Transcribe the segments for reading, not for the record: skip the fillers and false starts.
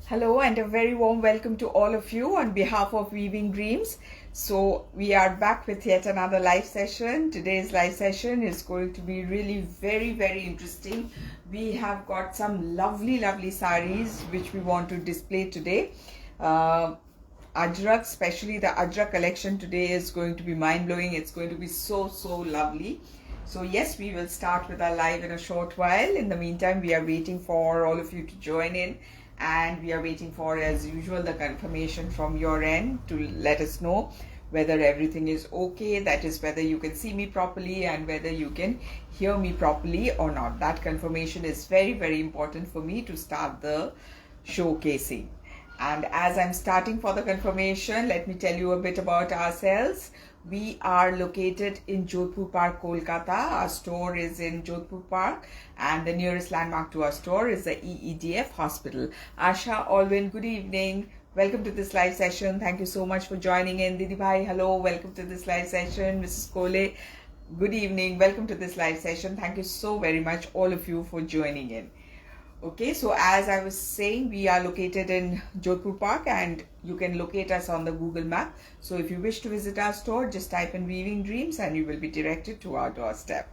Hello and a very warm welcome to all of you on behalf of Weaving Dreams. So we are back with yet another live session. Today's live session is going to be really very interesting. We have got some lovely sarees which we want to display today. Ajrakh, especially the Ajrakh collection today is going to be mind-blowing. It's going to be so lovely. So yes, we will start with our live in a short while. In the meantime, we are waiting for all of you to join in, and we are waiting for, as usual, the confirmation from your end to let us know whether everything is okay, that is whether you can see me properly and whether you can hear me properly or not. That confirmation is very important for me to start the showcasing. And as I'm starting for the confirmation, let me tell you a bit about ourselves. We are located in Jodhpur Park, Kolkata. Our store is in Jodhpur Park, and the nearest landmark to our store is the EEDF hospital. Asha Alwyn, good evening. Welcome to this live session. Thank you so much for joining in. Didi Bhai, hello. Welcome to this live session. Mrs. Kole, good evening. Welcome to this live session. Thank you so very much, all of you, for joining in. Okay, so as I was saying, we are located in Jodhpur Park and you can locate us on the Google map. So if you wish to visit our store, just type in Weaving Dreams and you will be directed to our doorstep.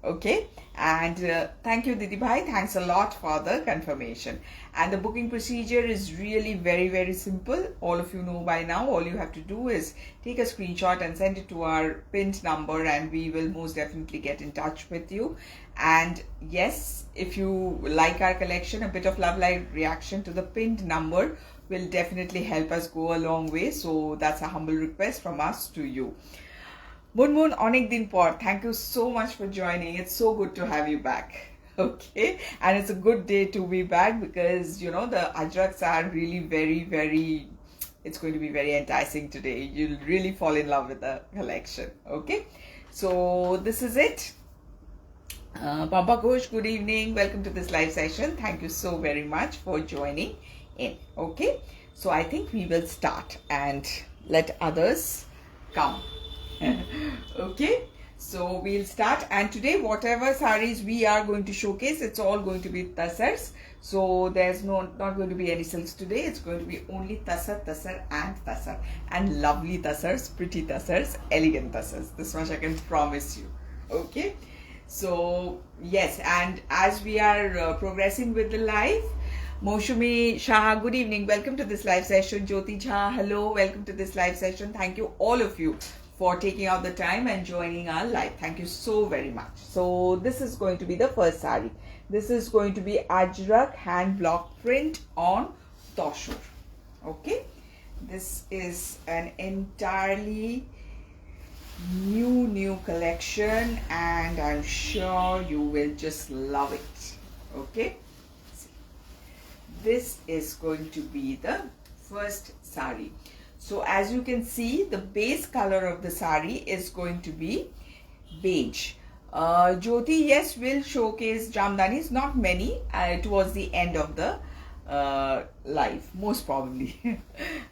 Okay, and thank you Didi Bhai, thanks a lot for the confirmation. And the booking procedure is really very simple. All of you know by now. All you have to do is take a screenshot and send it to our pinned number, and we will most definitely get in touch with you. And yes, if you like our collection, a bit of love like reaction to the pinned number will definitely help us go a long way. So that's a humble request from us to you. Moon Onek Din Por, thank you so much for joining. It's so good to have you back. Okay, and it's a good day to be back because you know the Ajrakhs are really very it's going to be very enticing today. You'll really fall in love with the collection. Okay, so this is it. Pampa Ghosh, good evening. Welcome to this live session. Thank you so very much for joining in. Okay, so I think we will start and let others come. Okay, so we'll start, and today whatever sarees we are going to showcase, it's all going to be Tussars. So there's not going to be any silks today. It's going to be only Tussar and lovely Tussars, pretty Tussars, elegant Tussars. This much I can promise you. Okay, so yes, and as we are progressing with the live, Moshumi Shah, good evening. Welcome to this live session. Jyoti Jha, hello. Welcome to this live session. Thank you all of you for taking out the time and joining our live. Thank you so very much. So this is going to be the first saree. This is going to be Ajrakh hand block print on Tussar. Okay, this is an entirely new collection and I'm sure you will just love it. Okay, this is going to be the first saree. So as you can see, the base color of the saree is going to be beige. Jyoti, yes, will showcase Jamdanis, not many, towards the end of the live, most probably.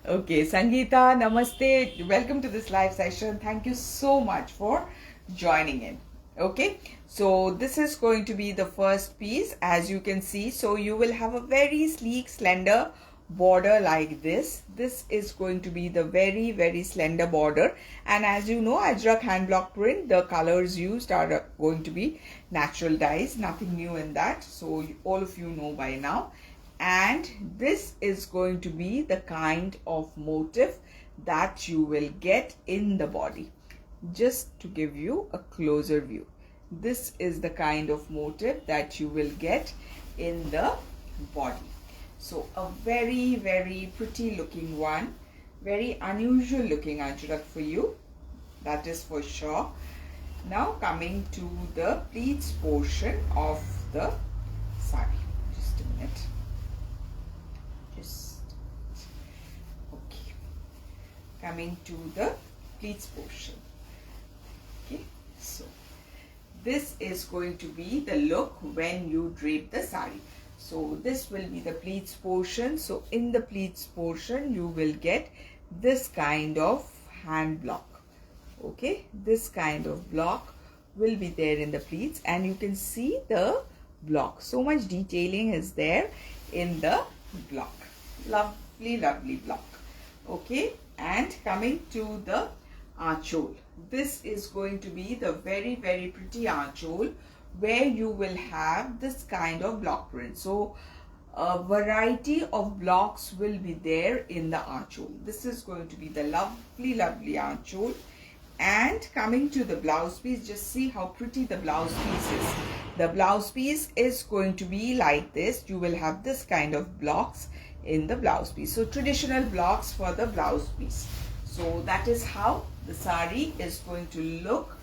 Okay, Sangeeta, namaste. Welcome to this live session. Thank you so much for joining in. Okay, so this is going to be the first piece, as you can see. So you will have a very sleek, slender border like this. This is going to be the very slender border, and as you know, Ajrakh hand block print, the colors used are going to be natural dyes, nothing new in that. So all of you know by now. And this is going to be the kind of motif that you will get in the body. Just to give you a closer view, this is the kind of motif that you will get in the body. So a very pretty looking one, very unusual looking Ajrakh for you, that is for sure. Now coming to the pleats portion of the saree. Just a minute. Okay. Coming to the pleats portion. Okay, so this is going to be the look when you drape the saree. So this will be the pleats portion. So in the pleats portion, you will get this kind of hand block. Okay, this kind of block will be there in the pleats, and you can see the block. So much detailing is there in the block. lovely block. Okay, and coming to the archole. This is going to be the very pretty archole where you will have this kind of block print. So a variety of blocks will be there in the archole. This is going to be the lovely archole. And coming to the blouse piece, just see how pretty the blouse piece is. The blouse piece is going to be like this. You will have this kind of blocks in the blouse piece. So traditional blocks for the blouse piece. So that is how the sari is going to look.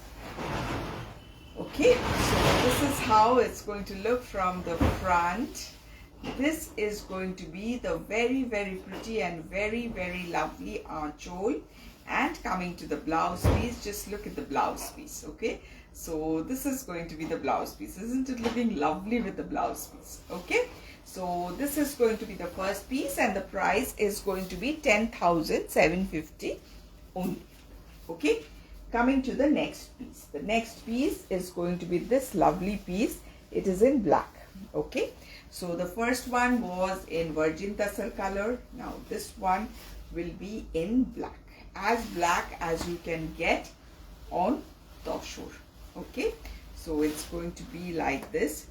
Okay, so this is how it's going to look from the front. This is going to be the very pretty and very lovely archole. And coming to the blouse piece, just look at the blouse piece. Okay, so this is going to be the blouse piece. Isn't it looking lovely with the blouse piece? Okay, so this is going to be the first piece and the price is going to be 10,750 only. Okay, coming to the next piece. The next piece is going to be this lovely piece. It is in black. Okay, so the first one was in virgin tussar color. Now this one will be in black. As black as you can get on Tussar. Okay, so it's going to be like this.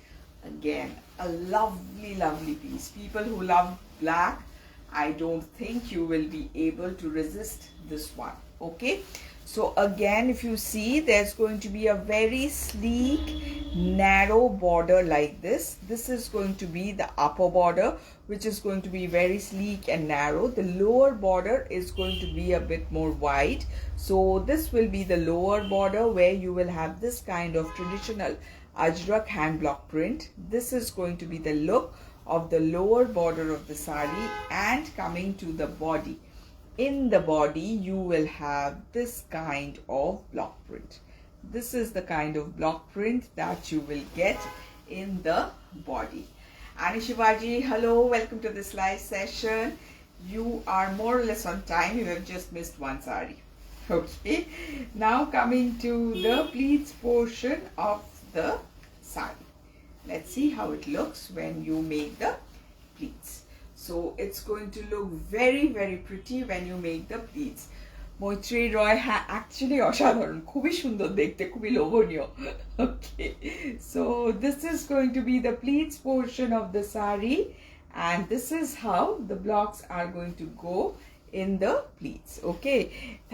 Again, a lovely piece. People who love black, I don't think you will be able to resist this one. Okay, so again, if you see, there's going to be a very sleek narrow border like this. This is going to be the upper border, which is going to be very sleek and narrow. The lower border is going to be a bit more wide. So this will be the lower border where you will have this kind of traditional Ajrakh hand block print. This is going to be the look of the lower border of the sari. And coming to the body. In the body, you will have this kind of block print. This is the kind of block print that you will get in the body. Ani Shivaji, hello, welcome to this live session. You are more or less on time. You have just missed one sari. Okay, now coming to the pleats portion of the sari. Let's see how it looks when you make the pleats. So it's going to look very pretty when you make the pleats. Moitri Roy actually অসাধারণ, খুবই সুন্দর দেখতে, খুবই লোভনীয়. Okay, so this is going to be the pleats portion of the sari, and this is how the blocks are going to go in the pleats. Okay,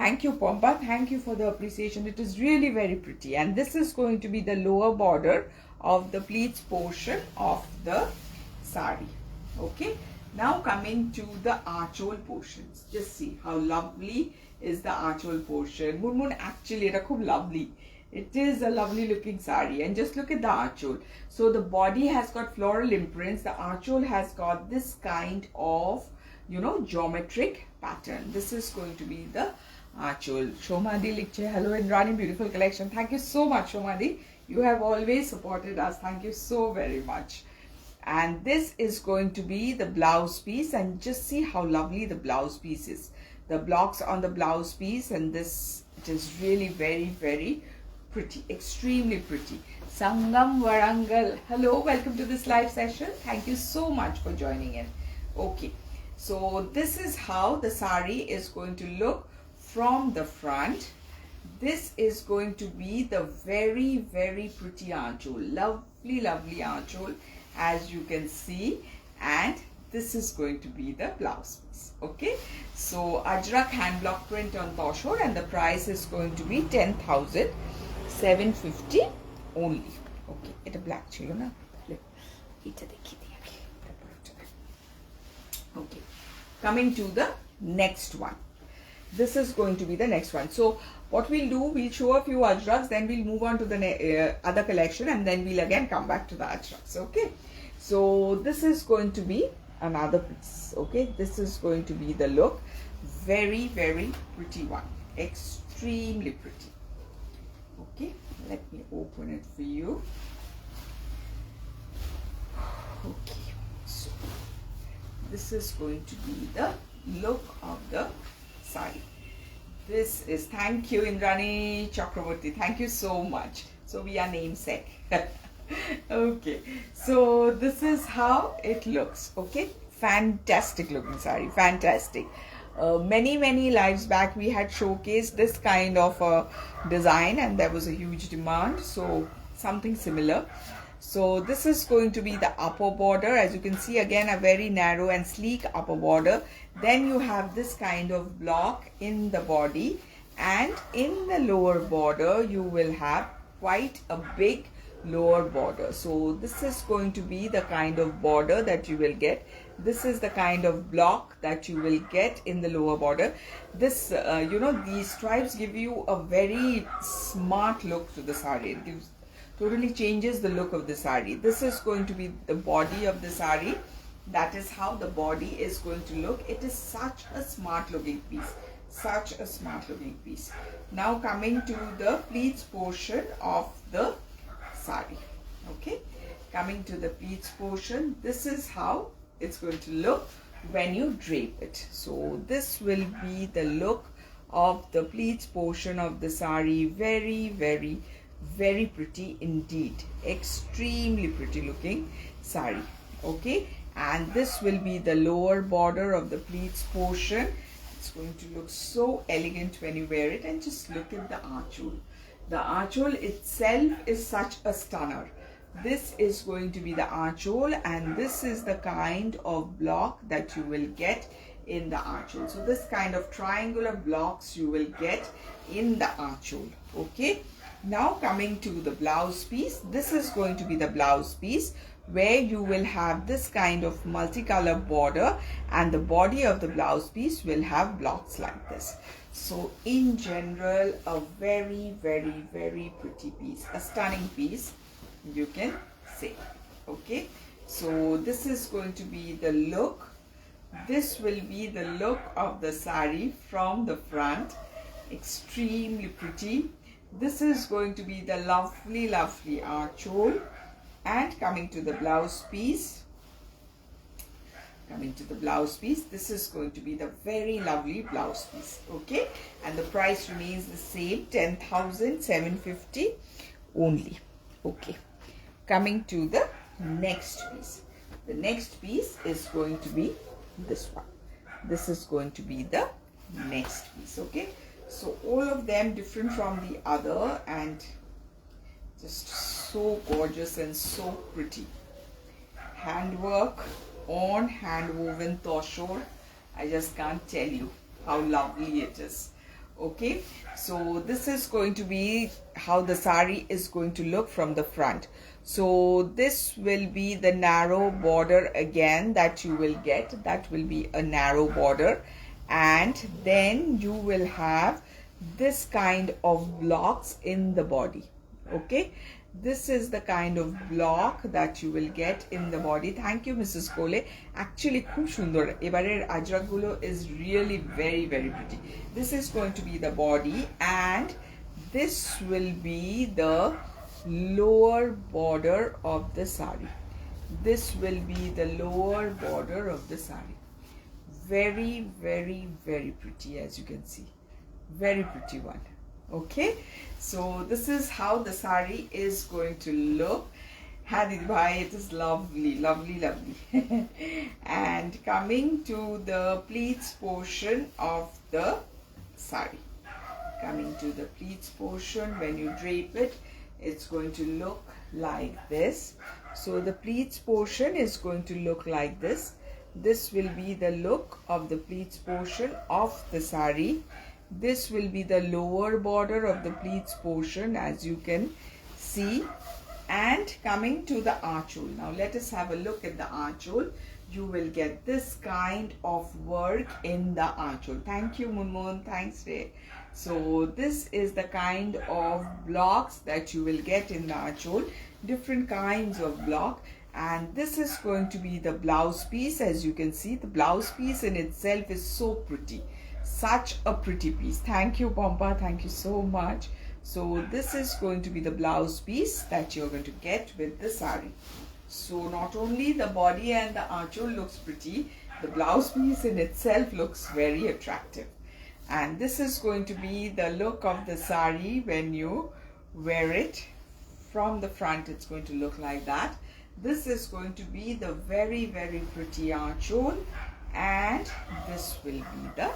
thank you Pompa, thank you for the appreciation. It is really very pretty, and this is going to be the lower border of the pleats portion of the sari. Okay, now coming to the archole portions. Just see how lovely is the archole portion. Murmun, actually it's खूब lovely. It is a lovely looking sari, and just look at the archole. So the body has got floral imprints. The archole has got this kind of, you know, geometric pattern. This is going to be the archole. Shomadi likche, hello Indrani, beautiful collection. Thank you so much Shomadi. You have always supported us. Thank you so very much. And this is going to be the blouse piece, and just see how lovely the blouse piece is. The blocks on the blouse piece, and this, it is really very pretty, extremely pretty. Sangam Warangal, hello, welcome to this live session. Thank you so much for joining in. Okay, so this is how the sari is going to look from the front. This is going to be the very pretty archole, lovely archole, as you can see, and this is going to be the blouse piece. Okay, so Ajrakh hand block print on Tussar, and the price is going to be 10,750 only. Okay, it's a black chilo na. Okay, coming to the next one. This is going to be the next one. So what we'll do, we'll show a few Ajrakhs, then we'll move on to the other collection, and then we'll again come back to the Ajrakhs. Okay, so this is going to be another piece. Okay, this is going to be the look. Very pretty one, extremely pretty. Okay, let me open it for you. Okay, so this is going to be the look of the sari. This is, thank you Indrani Chakraborty, thank you so much. So we are namesake. Okay, so this is how it looks. Okay, fantastic looking sari, fantastic. Many lives back we had showcased this kind of design, and there was a huge demand, so something similar. So this is going to be the upper border. As you can see, again a very narrow and sleek upper border. Then you have this kind of block in the body, and in the lower border you will have quite a big lower border. So this is going to be the kind of border that you will get. This is the kind of block that you will get in the lower border. This these stripes give you a very smart look to the sari. It totally changes the look of the sari. This is going to be the body of the sari. That is how the body is going to look. It is such a smart looking piece, such a smart looking piece. Now coming to the pleats portion of the sari. Okay, coming to the pleats portion, this is how it's going to look when you drape it. So this will be the look of the pleats portion of the sari. Very pretty indeed, extremely pretty looking sari. Okay, and this will be the lower border of the pleats portion. It's going to look so elegant when you wear it. And just look at the archhole. The archhole itself is such a stunner. This is going to be the archhole, and this is the kind of block that you will get in the archhole. So this kind of triangular blocks you will get in the archhole. Okay, now coming to the blouse piece, this is going to be the blouse piece, where you will have this kind of multicolor border, and the body of the blouse piece will have blocks like this. So in general, a very pretty piece, a stunning piece, you can say. Okay, so this is going to be the look. This will be the look of the sari from the front. Extremely pretty. This is going to be the lovely archhole. And coming to the blouse piece, this is going to be the very lovely blouse piece. Okay, and the price remains the same, 10,750 only. Okay, coming to the next piece. The next piece is going to be this one. This is going to be the next piece. Okay, so all of them different from the other, and just so gorgeous and so pretty. Handwork on hand woven Tussar. I just can't tell you how lovely it is. Okay, so this is going to be how the sari is going to look from the front. So this will be the narrow border again that you will get. That will be a narrow border, and then you will have this kind of blocks in the body. Okay, this is the kind of block that you will get in the body. Thank you, Mrs. Kole. Actually, khub sundor. Ebarer Ajrakh gulo is really very pretty. This is going to be the body, and this will be the lower border of the sari. This will be the lower border of the sari. Very pretty, as you can see. Very pretty one. Okay, so this is how the sari is going to look. Hadid bhai, it is lovely And coming to the pleats portion of the sari. Coming to the pleats portion, when you drape it, it's going to look like this. So the pleats portion is going to look like this. This will be the look of the pleats portion of the sari. This will be the lower border of the pleats portion, as you can see. And coming to the archhole. Now let us have a look at the archhole. You will get this kind of work in the archhole. Thank you, Munmoon. Thanks, Ray. So this is the kind of blocks that you will get in the archhole. Different kinds of block. And this is going to be the blouse piece. As you can see, the blouse piece in itself is so pretty. Such a pretty piece. Thank you, Pompa. Thank you so much. So this is going to be the blouse piece that you're going to get with the sari. So not only the body and the archhole looks pretty, the blouse piece in itself looks very attractive. And this is going to be the look of the sari when you wear it from the front. It's going to look like that. This is going to be the very, very pretty archole, and this will be the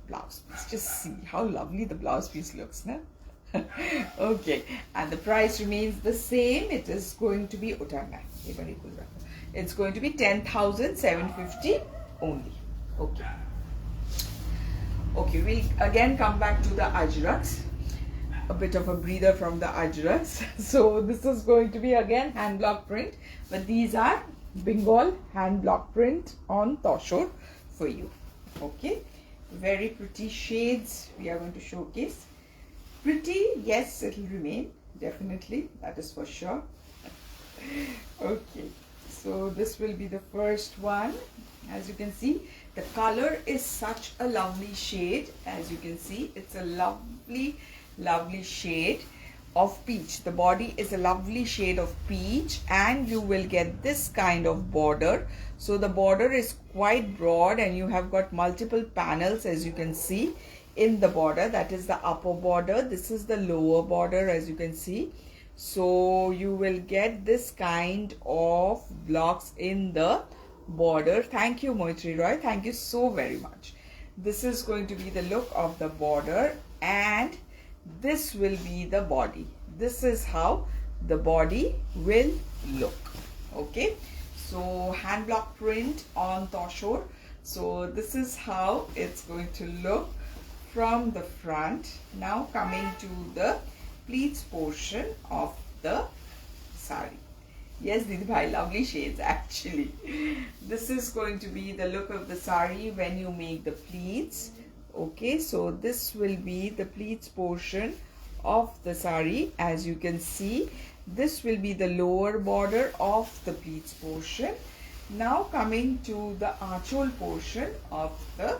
blouse piece. Just see how lovely the blouse piece looks, no? Okay, and the price remains the same. It is going to be it's going to be 10,750 only. Okay. Okay, we'll again come back to the Ajrakhs. A bit of a breather from the Ajrakhs. So this is going to be again hand block print, but these are Bengal hand block print on Tussar for you. Okay, very pretty shades we are going to showcase. Pretty, yes, it will remain, definitely, that is for sure. Okay, so this will be the first one. As you can see, the color is such a lovely shade. As you can see, it's a lovely shade of peach. The body is a lovely shade of peach, and you will get this kind of border. So the border is quite broad, and you have got multiple panels, as you can see, in the border. That is the upper border. This is the lower border, as you can see. So you will get this kind of blocks in the border. Thank you, Moitri Roy. Thank you so very much. This is going to be the look of the border, and this will be the body. This is how the body will look. Okay, so hand block print on Tussar. So this is how it's going to look from the front. Now coming to the pleats portion of the sari. Yes, Didi Bhai, lovely shades actually. This is going to be the look of the sari when you make the pleats. Okay, so this will be the pleats portion of the sari. As you can see, this will be the lower border of the pleats portion. Now coming to the archole portion of the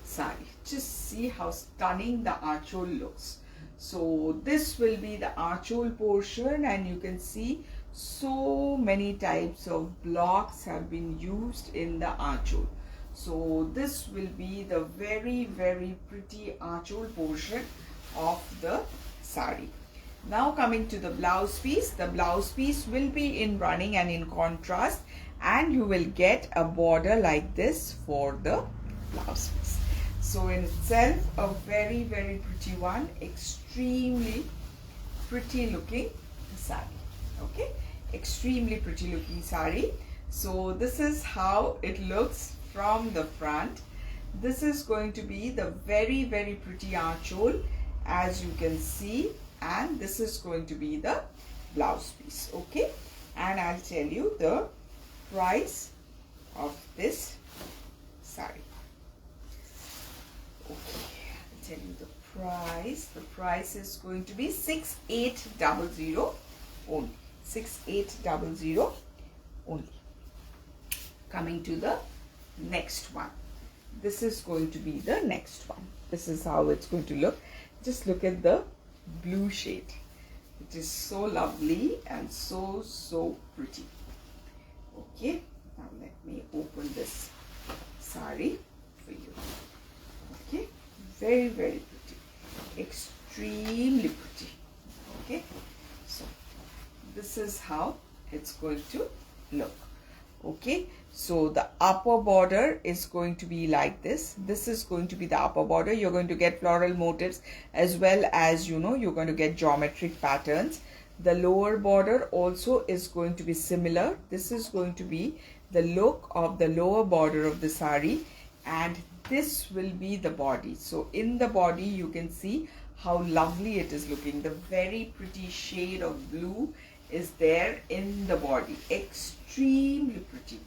sari. Just see how stunning the archole looks. So this will be the archole portion, and you can see so many types of blocks have been used in the archole. So this will be the very, very pretty archole portion of the sari. Now coming to the blouse piece. The blouse piece will be in running and in contrast, and you will get a border like this for the blouse piece. So in itself, a very, very pretty one, extremely pretty looking sari. Okay, extremely pretty looking sari. So this is how it looks from the front. This is going to be the very, very pretty archole, as you can see, and this is going to be the blouse piece. Okay, and I'll tell you the price of this sari. Okay, I'll tell you the price. The price is going to be 6800 only. 6800 only. Coming to the next one. This is going to be the next one. This is how it's going to look. Just look at the blue shade. It is so lovely and so pretty. Okay, now let me open this sari for you. Okay, very, very pretty, extremely pretty. Okay, so this is how it's going to look. Okay, so the upper border is going to be like this. This is going to be the upper border. You're going to get floral motifs, as well as, you know, you're going to get geometric patterns. The lower border also is going to be similar. This is going to be the look of the lower border of the sari, and this will be the body. So in the body, you can see how lovely it is looking. The very pretty shade of blue is there in the body. Extremely pretty,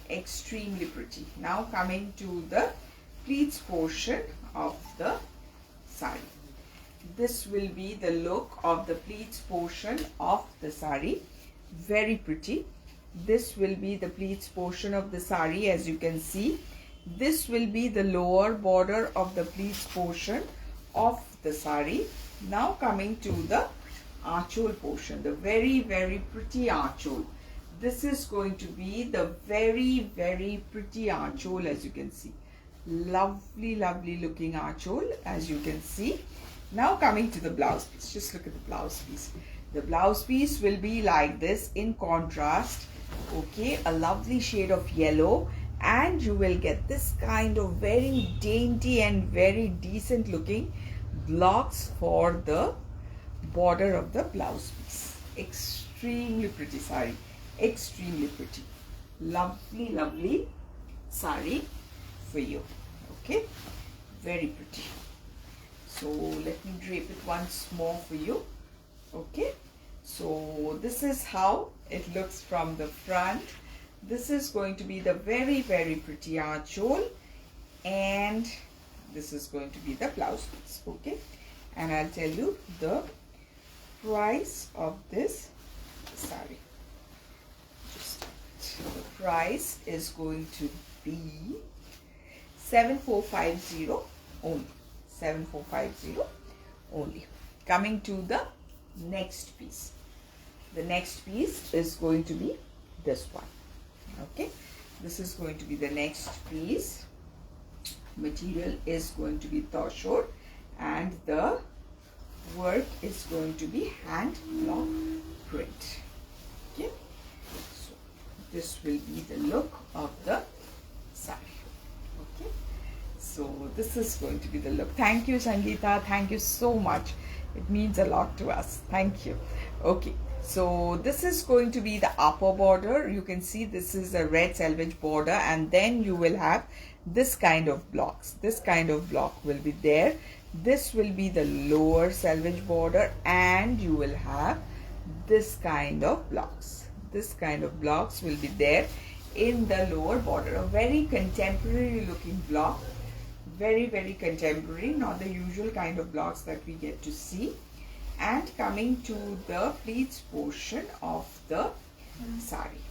extremely pretty. Now coming to the pleats portion of the sari. This will be the look of the pleats portion of the sari. Very pretty. This will be the pleats portion of the sari, as you can see. This will be the lower border of the pleats portion of the sari. Now coming to the archole portion, the very, very pretty archole. This is going to be the very, very pretty archole, as you can see. Lovely, lovely looking archole, as you can see. Now coming to the blouse piece. Just look at the blouse piece. The blouse piece will be like this in contrast. Okay, a lovely shade of yellow, and you will get this kind of very dainty and very decent looking blocks for the border of the blouse piece. Extremely pretty saree, extremely pretty, lovely, lovely saree for you. Okay, very pretty. So let me drape it once more for you. Okay, so this is how it looks from the front. This is going to be the very, very pretty archhole, and this is going to be the blouse piece. Okay, and I'll tell you the price of this saree. Just the price is going to be 7450 only. 7450 only. Coming to the next piece. The next piece is going to be this one. Okay, this is going to be the next piece. Material is going to be Tussar, and the work is going to be Handblock print. Okay, so this will be the look of the saree. Okay, so this is going to be the look. Thank you, Sangeeta. Thank you so much. It means a lot to us. Thank you. Okay, so this is going to be the upper border. You can see this is a red selvage border, and then you will have this kind of blocks. This kind of block will be there. This will be the lower selvage border, and you will have this kind of blocks. This kind of blocks will be there in the lower border. A very contemporary looking block. Very, very contemporary, not the usual kind of blocks that we get to see. And coming to the pleats portion of the saree.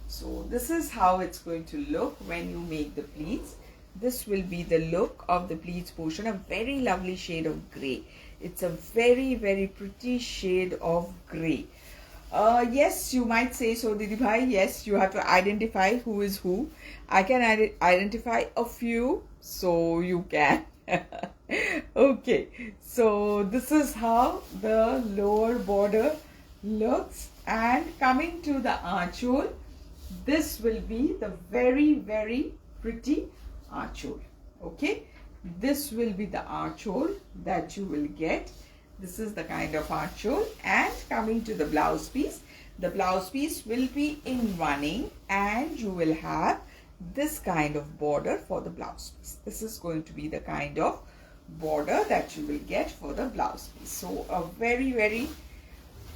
So this is how it's going to look when you make the pleats. This will be the look of the pleats portion, a very lovely shade of grey. It's a very, very pretty shade of grey. Yes, you might say so, Didi Bhai. Yes, you have to identify who is who. I can identify a few, so you can. Okay, so this is how the lower border looks, and coming to the archhole, this will be the very, very pretty archhole. Okay, this will be the archhole that you will get. This is the kind of archhole. And coming to the blouse piece, the blouse piece will be in running, and you will have this kind of border for the blouse piece. This is going to be the kind of border that you will get for the blouse piece. So a very, very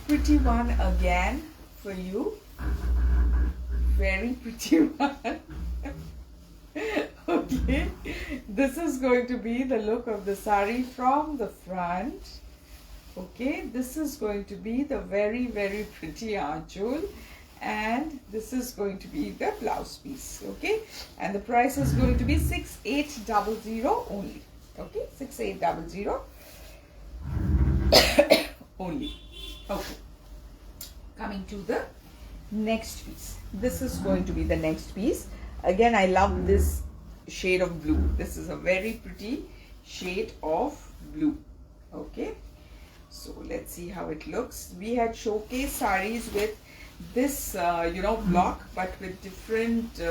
pretty one again for you. Very pretty one. Okay, this is going to be the look of the saree from the front. Okay, this is going to be the very, very pretty archhole, and this is going to be the blouse piece. Okay, and the price is going to be 6800 only. Okay, 6800 only. Okay, coming to the next piece. This is going to be the next piece. Again, I love this shade of blue. This is a very pretty shade of blue. Okay, so let's see how it looks. We had showcase sarees with this block, but with different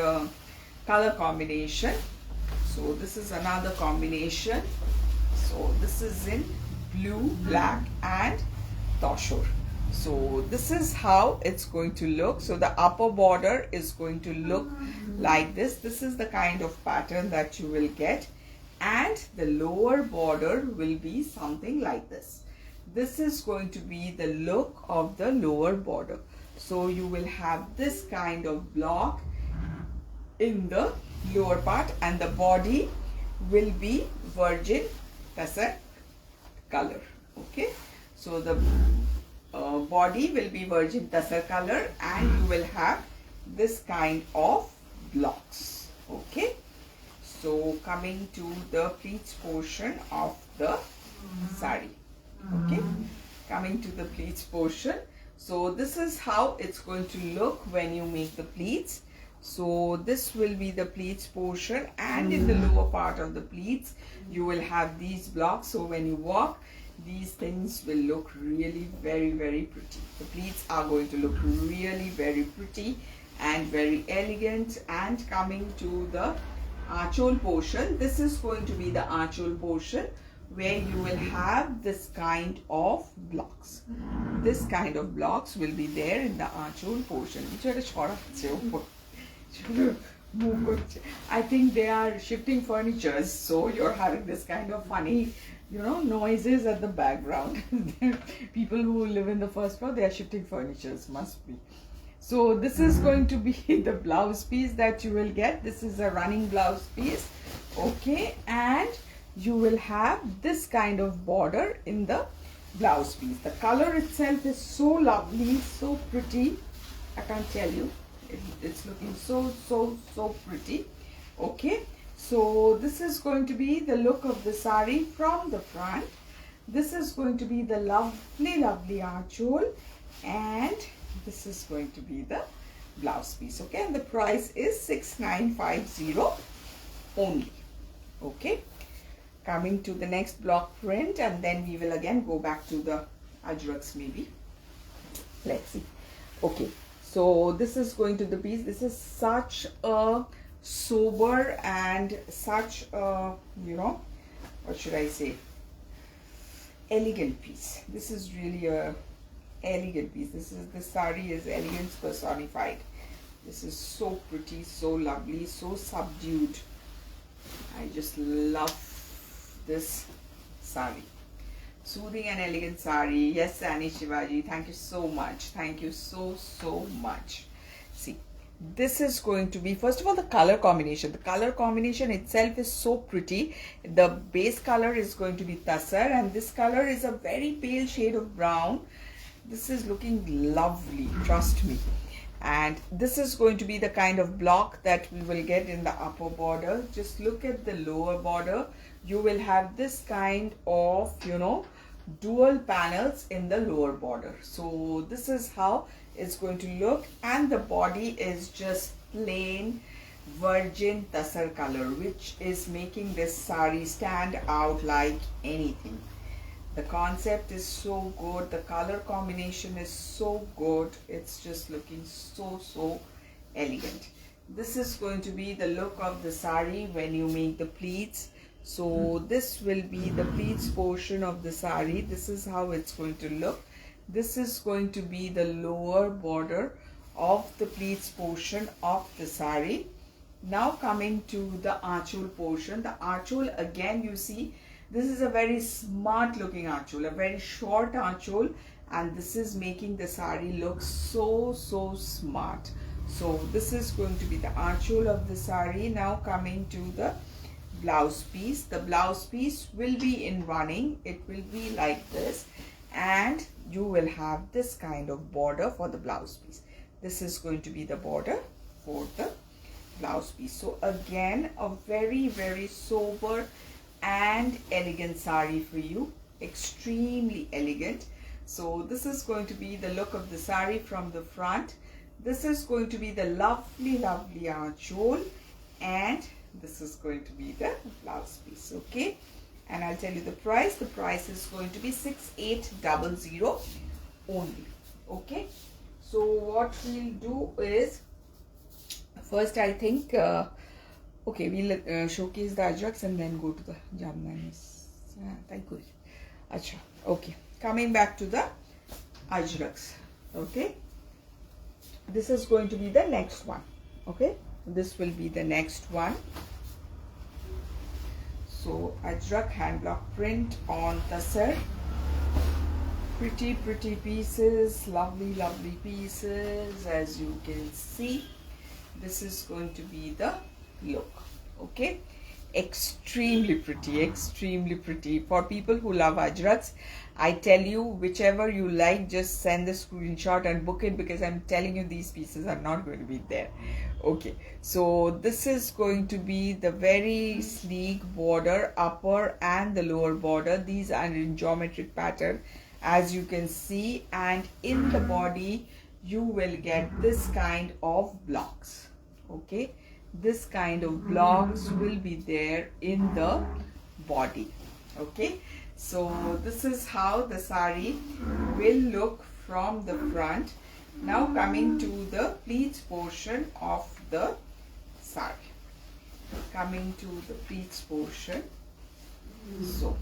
color combination. So this is another combination. So this is in blue, black and Tussar. So this is how it's going to look. So the upper border is going to look like this. This is the kind of pattern that you will get, and the lower border will be something like this. This is going to be the look of the lower border. So you will have this kind of block in the lower part, and the body will be virgin Tussar color. Okay, so the body will be virgin Tussar color, and you will have this kind of blocks. Okay, so coming to the pleats portion of the saree. Okay, coming to the pleats portion. So this is how it's going to look when you make the pleats. So this will be the pleats portion, and in the lower part of the pleats you will have these blocks. So when you walk, these things will look really very, very pretty. The pleats are going to look really very pretty and very elegant. And coming to the archol portion, this is going to be the archol portion where you will have this kind of blocks. This kind of blocks will be there in the archol portion. I think they are shifting furnitures, so you're having this kind of funny, noises at the background. People who live in the first floor, they are shifting furnitures, must be. So this is going to be the blouse piece that you will get. This is a running blouse piece, okay, and you will have this kind of border in the blouse piece. The color itself is so lovely, so pretty. I can't tell you. It's looking so pretty. Okay, so this is going to be the look of the sari from the front. This is going to be the lovely archol, and this is going to be the blouse piece. Okay, and the price is 6950 only. Okay, coming to the next block print, and then we will again go back to the Ajrakhs maybe. Let's see. Okay, so this is going to the piece. This is such a sober and such a, what should I say, elegant piece. This is really a elegant piece. This saree is elegance personified. This is so pretty, so lovely, so subdued. I just love this saree. Soothing and elegant saree. Yes, Annie Shivaji, thank you so much. Thank you so much. See, this is going to be, first of all, the color combination. The color combination itself is so pretty. The base color is going to be Tussar, and this color is a very pale shade of brown. This is looking lovely, trust me. And this is going to be the kind of block that we will get in the upper border. Just look at the lower border. You will have this kind of, dual panels in the lower border. So this is how it's going to look, and the body is just plain virgin Tussar color, which is making this saree stand out like anything. The concept is so good, the color combination is so good, it's just looking so elegant. This is going to be the look of the saree when you make the pleats. So this will be the pleats portion of the saree. This is how it's going to look. This is going to be the lower border of the pleats portion of the saree. Now coming to the archol portion. The archol, again, you see, this is a very smart looking archol, a very short archol, and this is making the saree look so smart. So this is going to be the archol of the saree. Now coming to the blouse piece. The blouse piece will be in running. It will be like this, and you will have this kind of border for the blouse piece. This is going to be the border for the blouse piece. So again, a very sober and elegant saree for you, extremely elegant. So this is going to be the look of the saree from the front. This is going to be the lovely archol, and this is going to be the blouse piece. Okay, and I'll tell you the price. The price is going to be 6800 only. Okay, so what we'll do is, first I think okay, we'll showcase the Ajrakhs and then go to the Jamdanis. Thank you. Acha. Okay, coming back to the Ajrakhs. Okay, this is going to be the next one. Okay, this will be the next one. So Ajrakh handblock print on Tussar. Pretty pieces, lovely pieces. As you can see, this is going to be the look. Okay, extremely pretty. For people who love Ajrakhs, I tell you, whichever you like, just send the screenshot and book it, because I'm telling you these pieces are not going to be there. Okay, so this is going to be the very sleek border, upper and the lower border. These are in geometric pattern, as you can see, and in the body you will get this kind of blocks. Okay, this kind of blocks will be there in the body. Okay, so this is how the saree will look from the front, Now coming to the pleats portion of the saree. Coming to the pleats portion. So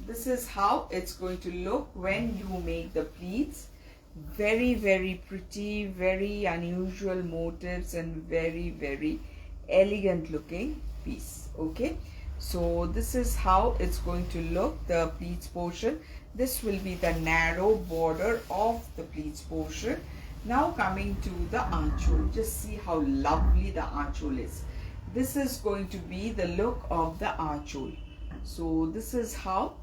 this is how it's going to look when you make the pleats. Very, very pretty, very unusual motifs and very, very elegant looking piece. Okay, so this is how it's going to look, the pleats portion. This will be the narrow border of the pleats portion. Now coming to the archhole, just see how lovely the archhole is. This is going to be the look of the archhole. So this is how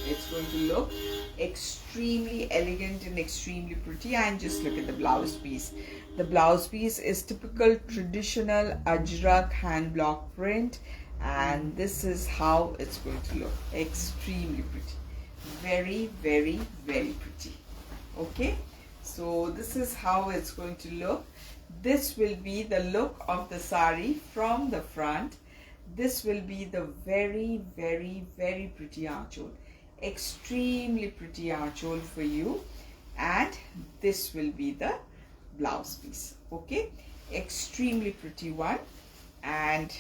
it's going to look. Extremely elegant and extremely pretty. And just look at the blouse piece. The blouse piece is typical traditional Ajrakh hand block print, and this is how it's going to look. Extremely pretty. Very, very, very pretty. Okay, so this is how it's going to look. This will be the look of the saree from the front. This will be the very, very, very pretty archhole. Extremely pretty archhole for you. And this will be the blouse piece. Okay, extremely pretty one. And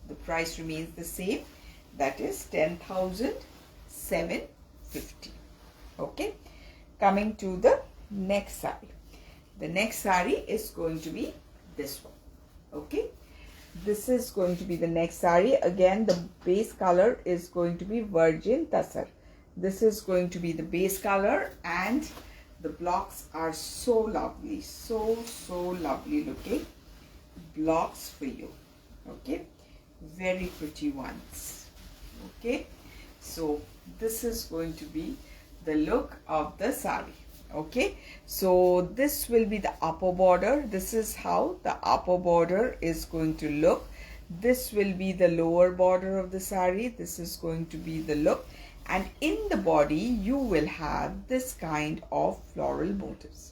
the price remains the same. That is 10,750. Okay, coming to the next saree. The next saree is going to be this one. Okay, this is going to be the next saree. Again, the base color is going to be virgin tussar. This is going to be the base color, and the blocks are so lovely, so lovely looking blocks for you. Okay, very pretty ones. Okay, so this is going to be the look of the saree. Okay, so this will be the upper border. This is how the upper border is going to look. This will be the lower border of the saree. This is going to be the look, and in the body you will have this kind of floral motifs.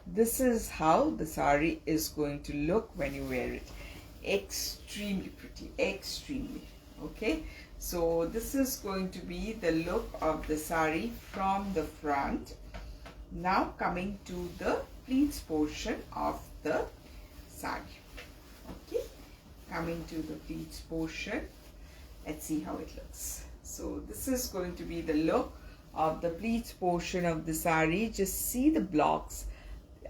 This is how the saree is going to look when you wear it. Extremely pretty, extremely. Okay, so this is going to be the look of the saree from the front. Now coming to the pleats portion of the saree. Okay, coming to the pleats portion, let's see how it looks. So this is going to be the look of the pleats portion of the saree. Just see the blocks.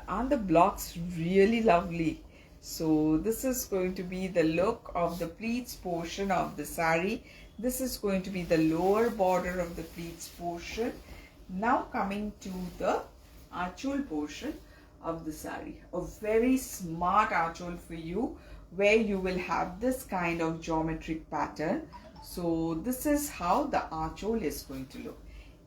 Aren't the blocks really lovely? So this is going to be the look of the pleats portion of the saree. This is going to be the lower border of the pleats portion. Now coming to the archhole portion of the saree. A very smart archhole for you, where you will have this kind of geometric pattern. So this is how the archhole is going to look.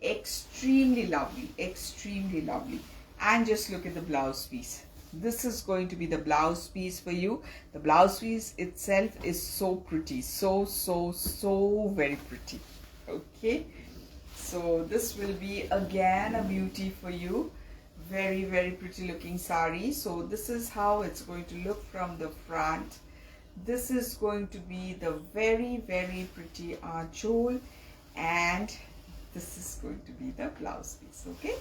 Extremely lovely, extremely lovely. And just look at the blouse piece. This is going to be the blouse piece for you. The blouse piece itself is so pretty, so very pretty. Okay, so this will be again a beauty for you. Very, very pretty looking saree. So this is how it's going to look from the front. This is going to be the very, very pretty archhole, and this is going to be the blouse piece. Okay,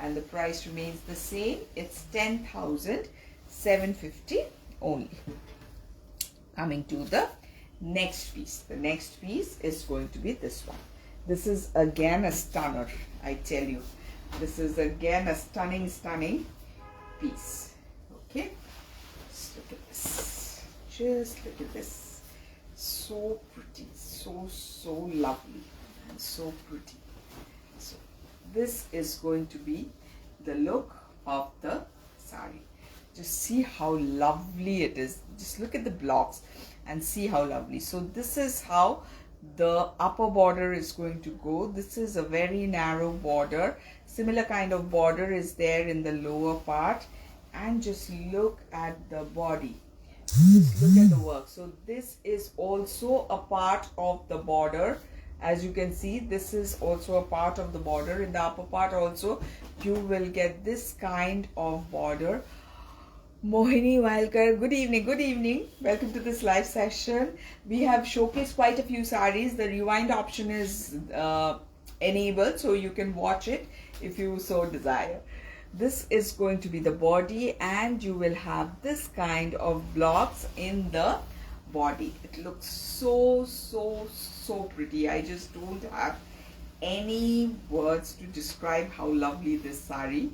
and the price remains the same. It's 10,750 only. Coming to the next piece. The next piece is going to be this one. This is again a stunner, I tell you. This is again a stunning piece. Okay, just look at this. Just look at this. So pretty, so lovely and so pretty. So this is going to be the look of the saree. Just see how lovely it is. Just look at the blocks and see how lovely. So this is how the upper border is going to go. This is a very narrow border. Similar kind of border is there in the lower part. And just look at the body. Just look at the work. So this is also a part of the border. As you can see, this is also a part of the border. In the upper part also, you will get this kind of border. Mohini Walkar, good evening, good evening. Welcome to this live session. We have showcased quite a few sarees. The rewind option is enabled, so you can watch it if you so desire. This is going to be the body, and you will have this kind of blocks in the body. It looks so pretty. I just don't have any words to describe how lovely this sari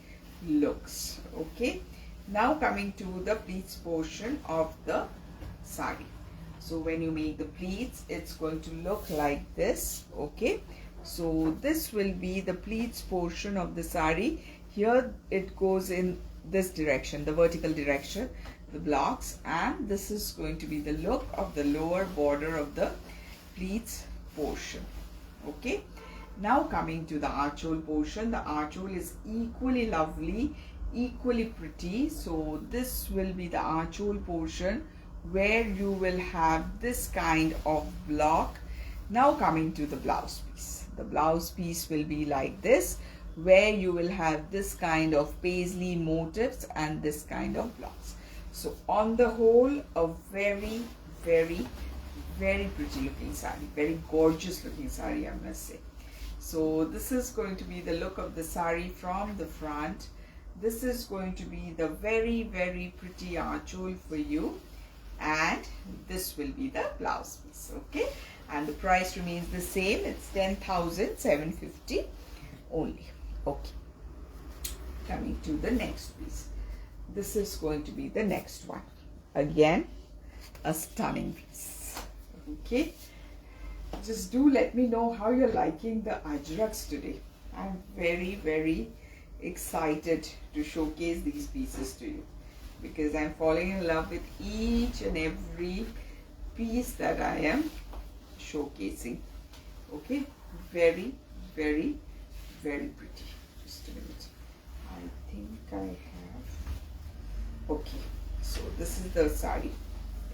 looks. Okay, now coming to the pleats portion of the sari. So when you make the pleats, it's going to look like this. Okay, so this will be the pleats portion of the sari. Here it goes in this direction, the vertical direction, the blocks, and this is going to be the look of the lower border of the pleats portion. Okay, now coming to the archhole portion. The archhole is equally lovely, equally pretty. So this will be the archhole portion where you will have this kind of block. Now coming to the blouse piece. The blouse piece will be like this, where you will have this kind of paisley motifs and this kind of blocks. So on the whole, a very pretty looking sari, very gorgeous looking sari, I must say. So this is going to be the look of the sari from the front. This is going to be the very pretty archhole for you, and this will be the blouse piece. Okay, and the price remains the same. It's 10,750 only. Okay, coming to the next piece. This is going to be the next one. Again, a stunning piece. Okay, just do let me know how you're liking the Ajrakhs today. I'm very excited to showcase these pieces to you, because I'm falling in love with each and every piece that I am showcasing. Okay, very pretty. Just a minute, I think I have. Okay, so this is the sari.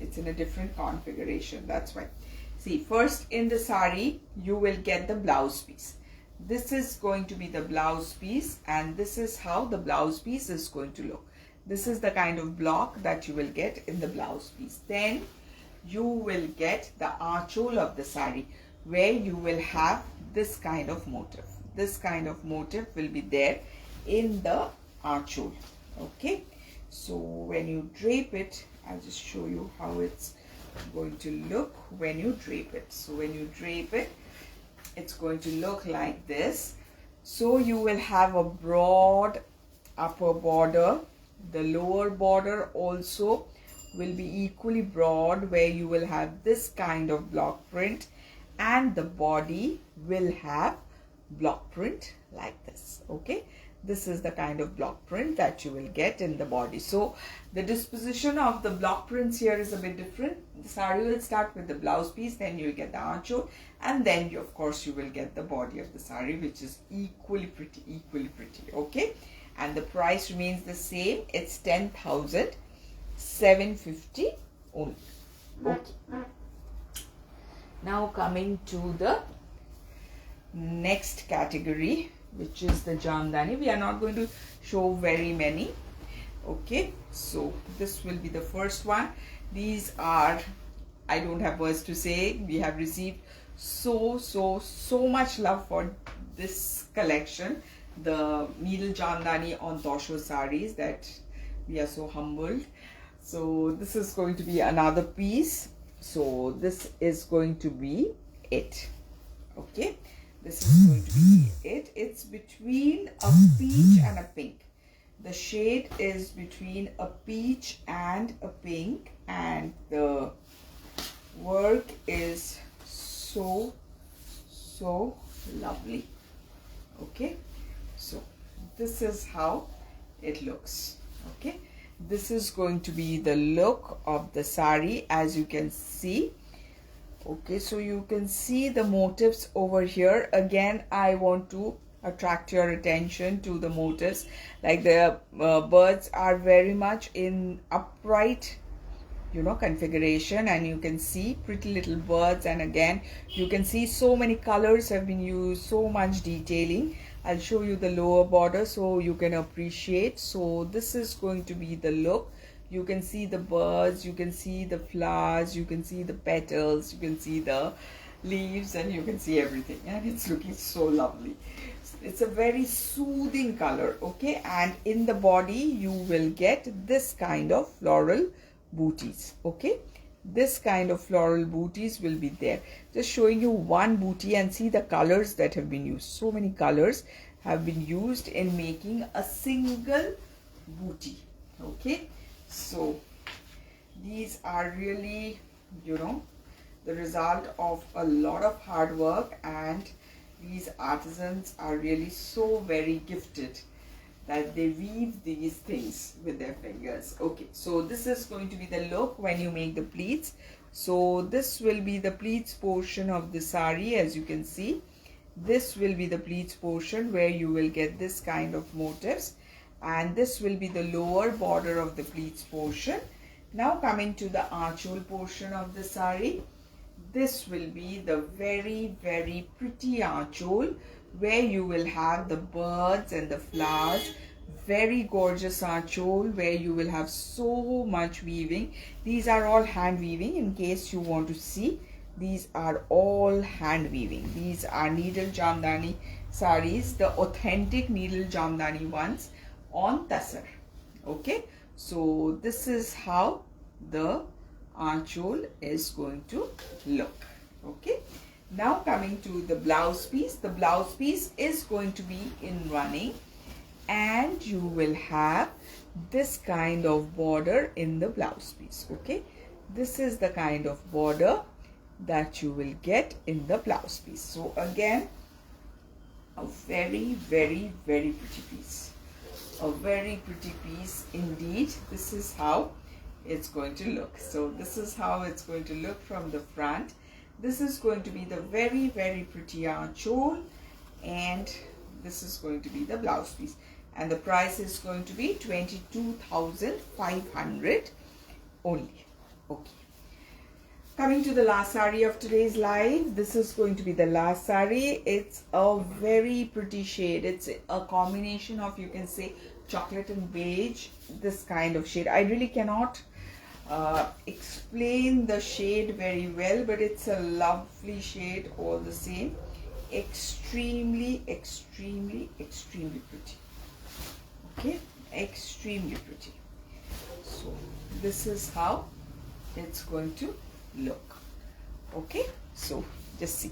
It's in a different configuration, that's why. See, first in the sari you will get the blouse piece. This is going to be the blouse piece, and this is how the blouse piece is going to look. This is the kind of block that you will get in the blouse piece. Then you will get the archhole of the sari, where you will have this kind of motif. This kind of motif will be there in the archhole. Okay, so when you drape it, I'll just show you how it's going to look when you drape it. So when you drape it, it's going to look like this. So you will have a broad upper border. The lower border also will be equally broad, where you will have this kind of block print, and the body will have block print like this. Okay, this is the kind of block print that you will get in the body. So the disposition of the block prints here is a bit different. The sari will start with the blouse piece, then you will get the archhole, and then of course you will get the body of the sari, which is equally pretty. Okay, and the price remains the same. It's 10,750 only. Okay, now coming to the next category, which is the Jamdani. We are not going to show very many. Okay, so this will be the first one. These are, I don't have words to say. We have received so much love for this collection, the needle Jamdani on Tussar sarees, that we are so humbled. So this is going to be another piece. So this is going to be it. Okay, this is going to be it. It's between a peach and a pink. The shade is between a peach and a pink, and the work is so lovely. Okay, so this is how it looks. Okay, this is going to be the look of the sari, as you can see. Okay, so you can see the motifs over here. Again, I want to attract your attention to the motifs. Like the birds are very much in upright, configuration, and you can see pretty little birds, and again you can see so many colors have been used, so much detailing. I'll show you the lower border so you can appreciate. So this is going to be the look. You can see the birds, you can see the flowers, you can see the petals, you can see the leaves, and you can see everything, and it's looking so lovely. It's a very soothing color, okay? And in the body you will get this kind of floral booties, okay? This kind of floral booties will be there. Just showing you one booty, and see the colors that have been used. So many colors have been used in making a single booty, okay? So these are really, you know, the result of a lot of hard work, and these artisans are really so very gifted that they weave these things with their fingers. Okay, so this is going to be the look when you make the pleats. So this will be the pleats portion of the sari. As you can see, this will be the pleats portion where you will get this kind of motifs, and this will be the lower border of the pleats portion. Now coming to the archole portion of the sari, this will be the very pretty archole where you will have the birds and the flowers. Very gorgeous archole where you will have so much weaving. These are all hand weaving, in case you want to see. These are all hand weaving. These are needle Jamdani sarees, the authentic needle Jamdani ones on Tussar. Okay, so this is how the archole is going to look. Okay, now coming to the blouse piece. The blouse piece is going to be in running, and you will have this kind of border in the blouse piece. Okay, this is the kind of border that you will get in the blouse piece. So again, a very pretty piece, a very pretty piece indeed. This is how it's going to look. So this is how it's going to look from the front. This is going to be the very pretty archole, and this is going to be the blouse piece, and the price is going to be 22,500 only. Okay, coming to the last saree of today's live. This is going to be the last saree. It's a very pretty shade. It's a combination of, you can say, chocolate and beige. This kind of shade, I really cannot explain the shade very well, but it's a lovely shade all the same. Extremely pretty. Okay, extremely pretty. So this is how it's going to look. Okay, so just see,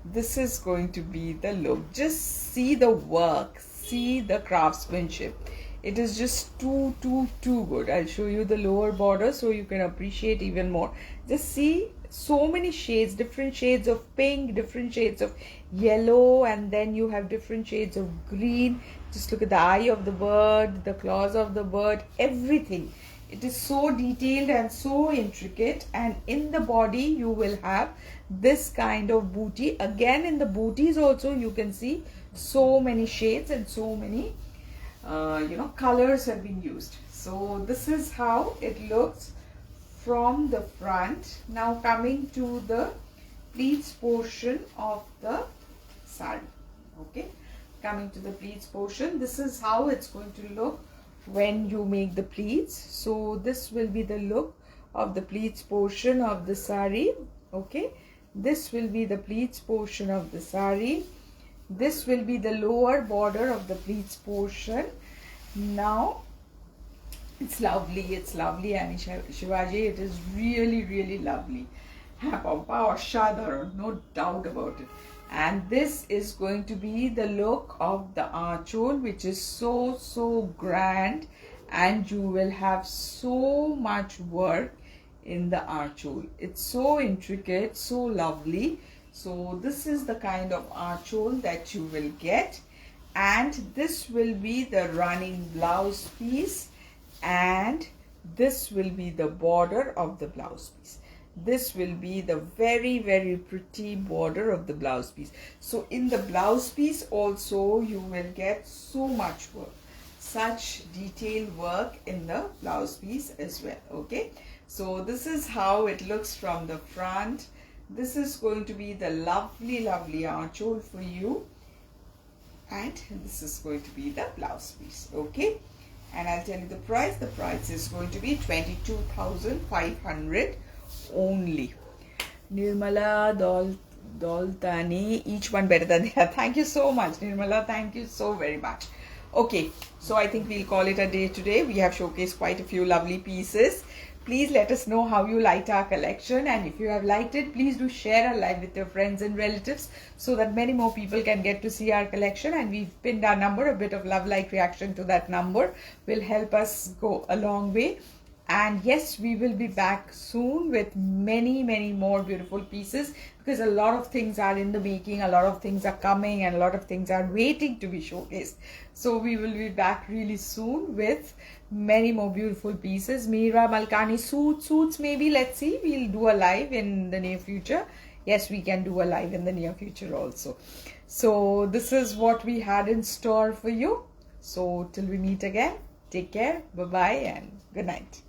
this is going to be the look. Just see the work, see the craftsmanship. It is just too good. I'll show you the lower border so you can appreciate even more. Just see so many shades, different shades of pink, different shades of yellow, and then you have different shades of green. Just look at the eye of the bird, the claws of the bird, everything. It is so detailed and so intricate. And in the body you will have this kind of booty. Again, in the booties also you can see so many shades and so many colors have been used. So this is how it looks from the front. Now coming to the pleats portion of the saree. Okay, coming to the pleats portion, this is how it's going to look when you make the pleats. So this will be the look of the pleats portion of the saree. Okay, this will be the pleats portion of the saree. This will be the lower border of the pleats portion. Now it's lovely, Ani Shivaji. It is really lovely. No doubt about it. And this is going to be the look of the archole, which is so grand, and you will have so much work in the archole. It's so intricate, so lovely. So this is the kind of archole that you will get, and this will be the running blouse piece, and this will be the border of the blouse piece. This will be the very pretty border of the blouse piece. So in the blouse piece also you will get so much work, such detailed work in the blouse piece as well. Okay, so this is how it looks from the front. This is going to be the lovely archole for you, and this is going to be the blouse piece. Okay, and I'll tell you the price. The price is going to be 22,500 only. Nirmala Doltani, each one better than the other. Thank you so much, Nirmala. Thank you so very much. Okay, so I think we'll call it a day today. We have showcased quite a few lovely pieces. Please let us know how you liked our collection, and if you have liked it, please do share our live with your friends and relatives so that many more people can get to see our collection. And we've pinned our number. A bit of love like reaction to that number will help us go a long way. And yes, we will be back soon with many more beautiful pieces, because a lot of things are in the making, a lot of things are coming, and a lot of things are waiting to be showcased. So we will be back really soon with many more beautiful pieces. Meera Malkani suits maybe, let's see, we'll do a live in the near future. Yes, we can do a live in the near future also. So this is what we had in store for you. So till we meet again, take care, bye bye, and good night.